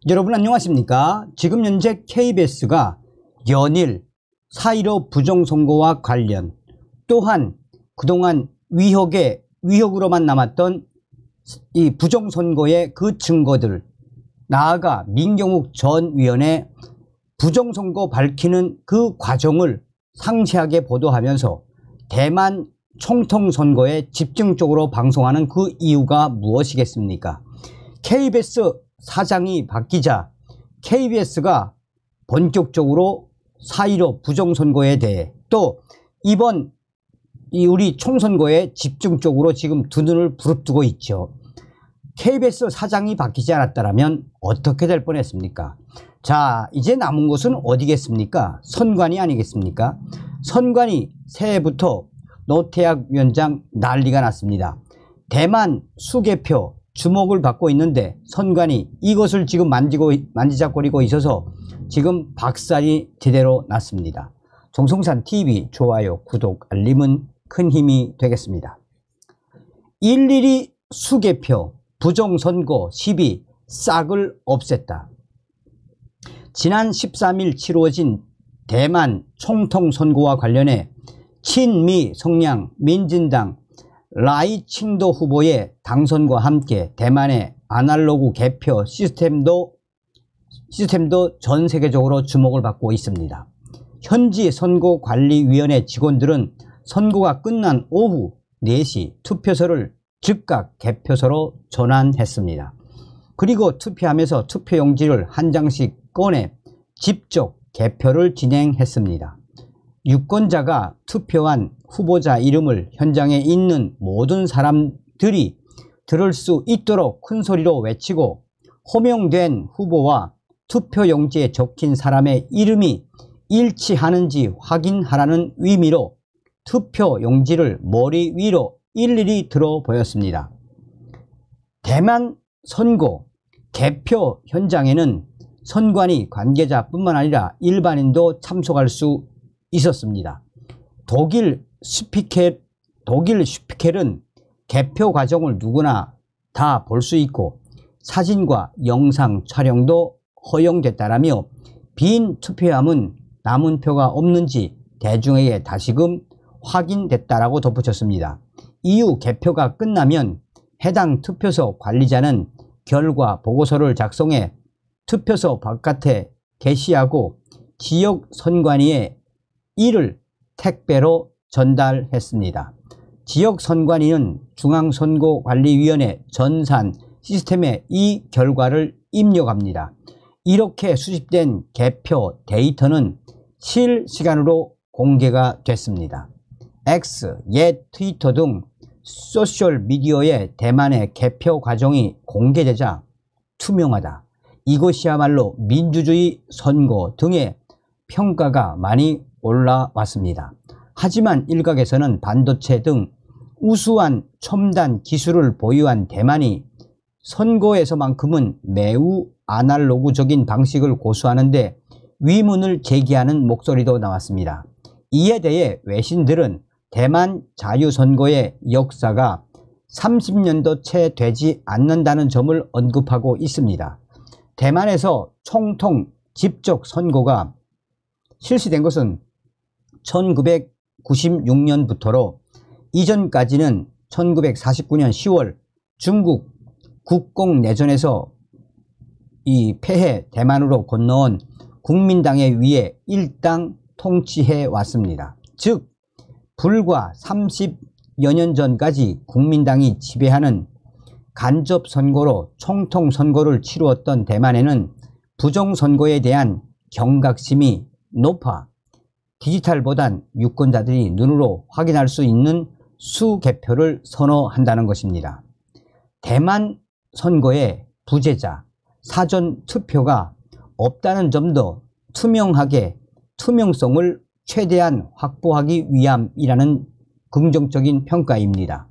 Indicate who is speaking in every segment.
Speaker 1: 여러분 안녕하십니까? 지금 현재 KBS가 연일 4.15 부정선거와 관련 또한 그동안 위협으로만 남았던 이 부정선거의 그 증거들, 나아가 민경욱 전 위원의 부정선거 밝히는 그 과정을 상세하게 보도하면서 대만 총통선거에 집중적으로 방송하는 그 이유가 무엇이겠습니까? KBS 사장이 바뀌자 KBS가 본격적으로 4.15 부정선거에 대해 또 이번 우리 총선거에 집중적으로 지금 두 눈을 부릅뜨고 있죠. KBS 사장이 바뀌지 않았다면 어떻게 될 뻔했습니까? 자, 이제 남은 것은 어디겠습니까? 선관위 아니겠습니까? 선관위 새해부터 노태학 위원장 난리가 났습니다. 대만 수개표 주목을 받고 있는데 선관위 이것을 지금 만지작거리고 있어서 지금 박살이 제대로 났습니다. 정성산TV 좋아요, 구독, 알림은 큰 힘이 되겠습니다. 일일이 수개표 부정선거 시비 싹을 없앴다. 지난 13일 치루어진 대만 총통선거와 관련해 친미 성향 민진당 라이칭도 후보의 당선과 함께 대만의 아날로그 개표 시스템도 전 세계적으로 주목을 받고 있습니다. 현지 선거관리위원회 직원들은 선거가 끝난 오후 4시 투표소를 즉각 개표소로 전환했습니다. 그리고 투표하면서 투표용지를 한 장씩 꺼내 직접 개표를 진행했습니다. 유권자가 투표한 후보자 이름을 현장에 있는 모든 사람들이 들을 수 있도록 큰 소리로 외치고 호명된 후보와 투표용지에 적힌 사람의 이름이 일치하는지 확인하라는 의미로 투표용지를 머리 위로 일일이 들어 보였습니다. 대만 선거 개표 현장에는 선관위 관계자뿐만 아니라 일반인도 참석할 수 있었습니다. 독일 슈피켈은 개표 과정을 누구나 다 볼 수 있고 사진과 영상 촬영도 허용됐다라며 빈 투표함은 남은 표가 없는지 대중에게 다시금 확인됐다라고 덧붙였습니다. 이후 개표가 끝나면 해당 투표소 관리자는 결과 보고서를 작성해 투표소 바깥에 게시하고 지역 선관위에 이를 택배로 전달했습니다. 지역 선관위는 중앙선거관리위원회 전산 시스템에 이 결과를 입력합니다. 이렇게 수집된 개표 데이터는 실시간으로 공개가 됐습니다. X, 옛 트위터 등 소셜미디어에 대만의 개표 과정이 공개되자 투명하다, 이것이야말로 민주주의 선거 등의 평가가 많이 올라왔습니다. 하지만 일각에서는 반도체 등 우수한 첨단 기술을 보유한 대만이 선거에서만큼은 매우 아날로그적인 방식을 고수하는데 위문을 제기하는 목소리도 나왔습니다. 이에 대해 외신들은 대만 자유선거의 역사가 30년도 채 되지 않는다는 점을 언급하고 있습니다. 대만에서 총통 직접 선거가 실시된 것은 1996년부터로 이전까지는 1949년 10월 중국 국공내전에서 패해 대만으로 건너온 국민당에 의해 일당 통치해 왔습니다. 즉 불과 30여 년 전까지 국민당이 지배하는 간접선거로 총통선거를 치루었던 대만에는 부정선거에 대한 경각심이 높아 디지털보단 유권자들이 눈으로 확인할 수 있는 수개표를 선호한다는 것입니다. 대만 선거의 부재자, 사전투표가 없다는 점도 투명하게 투명성을 최대한 확보하기 위함이라는 긍정적인 평가입니다.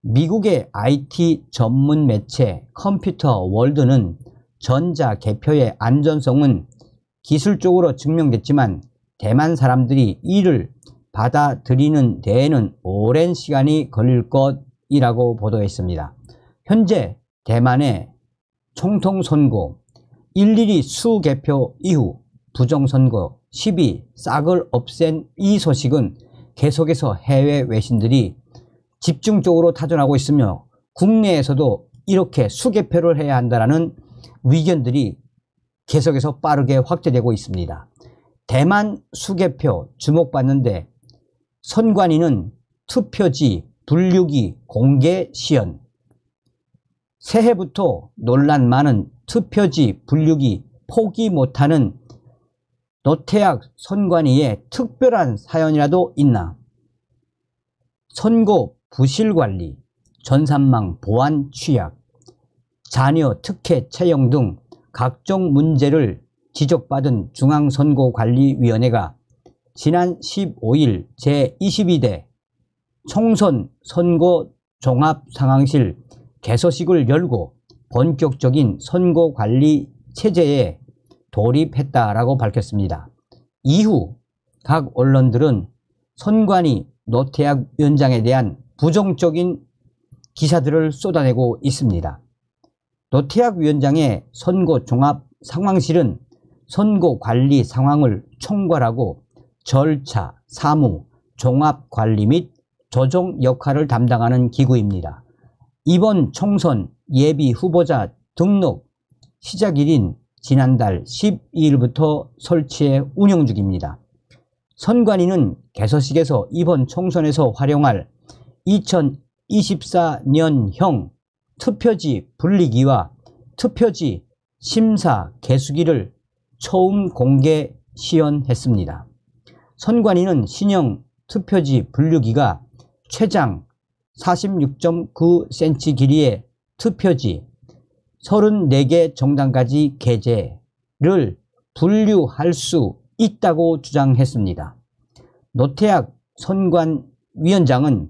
Speaker 1: 미국의 IT 전문 매체 컴퓨터 월드는 전자개표의 안전성은 기술적으로 증명됐지만 대만 사람들이 이를 받아들이는 데에는 오랜 시간이 걸릴 것이라고 보도했습니다. 현재 대만의 총통선거, 일일이 수개표 이후 부정선거 시비 싹을 없앤 이 소식은 계속해서 해외 외신들이 집중적으로 타전하고 있으며 국내에서도 이렇게 수개표를 해야 한다는 의견들이 계속해서 빠르게 확대되고 있습니다. 대만 수개표 주목받는데 선관위는 투표지 분류기 공개 시연, 새해부터 논란 많은 투표지 분류기 포기 못하는 노태악 선관위의 특별한 사연이라도 있나? 선거 부실관리, 전산망 보안 취약, 자녀 특혜 채용 등 각종 문제를 지적받은 중앙선거관리위원회가 지난 15일 제22대 총선 선거 종합상황실 개소식을 열고 본격적인 선거관리 체제에 돌입했다라고 밝혔습니다. 이후 각 언론들은 선관위 노태악 위원장에 대한 부정적인 기사들을 쏟아내고 있습니다. 노태악 위원장의 선거 종합 상황실은 선거 관리 상황을 총괄하고 절차, 사무, 종합 관리 및 조정 역할을 담당하는 기구입니다. 이번 총선 예비 후보자 등록 시작일인 지난달 12일부터 설치해 운영 중입니다. 선관위는 개소식에서 이번 총선에서 활용할 2024년형 투표지 분리기와 투표지 심사 개수기를 처음 공개 시연했습니다. 선관위는 신형 투표지 분류기가 최장 46.9cm 길이의 투표지 34개 정당까지 게재를 분류할 수 있다고 주장했습니다. 노태악 선관위원장은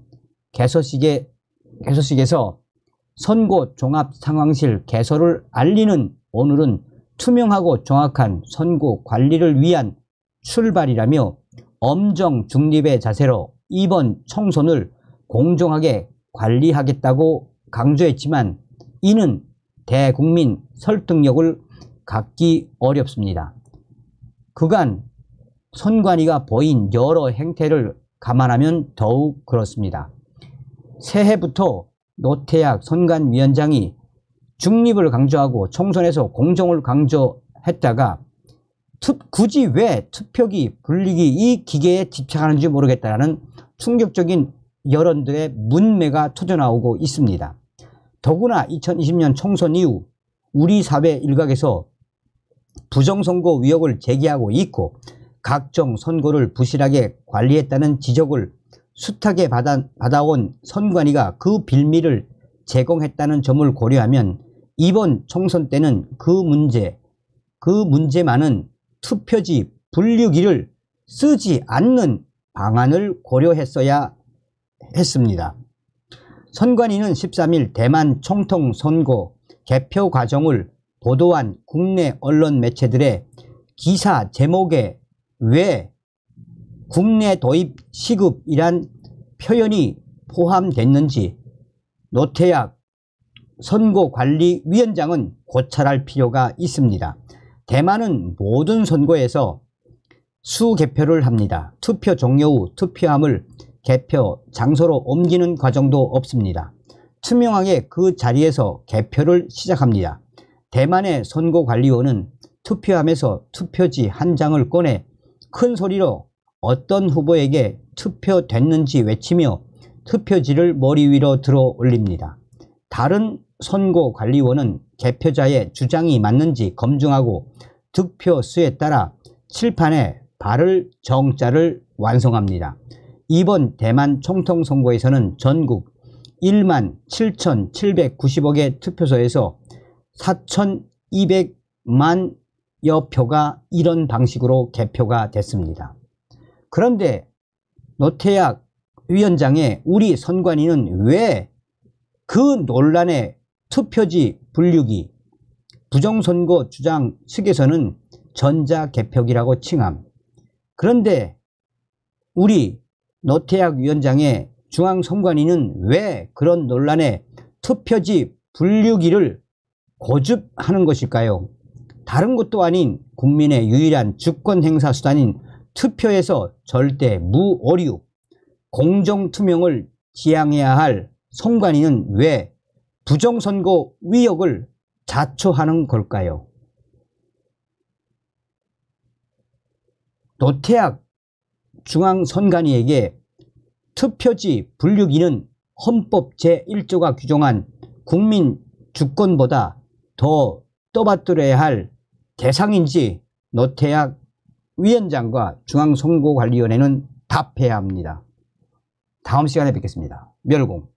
Speaker 1: 개소식에서 선거 종합 상황실 개소를 알리는 오늘은 투명하고 정확한 선거 관리를 위한 출발이라며 엄정 중립의 자세로 이번 총선을 공정하게 관리하겠다고 강조했지만 이는 대국민 설득력을 갖기 어렵습니다. 그간 선관위가 보인 여러 행태를 감안하면 더욱 그렇습니다. 새해부터 노태악 선관위원장이 중립을 강조하고 총선에서 공정을 강조했다가 굳이 왜 투표기 분리기 이 기계에 집착하는지 모르겠다라는 충격적인 여론들의 문매가 터져나오고 있습니다. 더구나 2020년 총선 이후 우리 사회 일각에서 부정선거 의혹을 제기하고 있고 각종 선거를 부실하게 관리했다는 지적을 숫하게 받아온 선관위가 그 빌미를 제공했다는 점을 고려하면 이번 총선 때는 그 문제만은 투표지 분류기를 쓰지 않는 방안을 고려했어야 했습니다. 선관위는 13일 대만 총통선거 개표 과정을 보도한 국내 언론 매체들의 기사 제목에 왜 국내 도입 시급이란 표현이 포함됐는지 노태악 선거관리위원장은 고찰할 필요가 있습니다. 대만은 모든 선거에서 수개표를 합니다. 투표 종료 후 투표함을 개표 장소로 옮기는 과정도 없습니다. 투명하게 그 자리에서 개표를 시작합니다. 대만의 선거관리원은 투표함에서 투표지 한 장을 꺼내 큰 소리로 어떤 후보에게 투표됐는지 외치며 투표지를 머리 위로 들어 올립니다. 다른 선거관리원은 개표자의 주장이 맞는지 검증하고 득표수에 따라 칠판에 발을 정자를 완성합니다. 이번 대만 총통선거에서는 전국 17,790억의 투표소에서 4,200만여 표가 이런 방식으로 개표가 됐습니다. 그런데 노태악 위원장의 우리 선관위는 왜 그 논란의 투표지 분류기 부정선거 주장 측에서는 전자개표기라고 칭함. 그런데 우리 노태악 위원장의 중앙선관위는 왜 그런 논란의 투표지 분류기를 고집하는 것일까요? 다른 것도 아닌 국민의 유일한 주권 행사 수단인 투표에서 절대 무오류, 공정투명을 지향해야 할 선관위는 왜 부정선거 위력을 자초하는 걸까요? 노태악 중앙선관위에게 투표지 분류기는 헌법 제1조가 규정한 국민 주권보다 더 떠받들어야 할 대상인지 노태악 위원장과 중앙선거관리위원회는 답해야 합니다. 다음 시간에 뵙겠습니다. 멸공.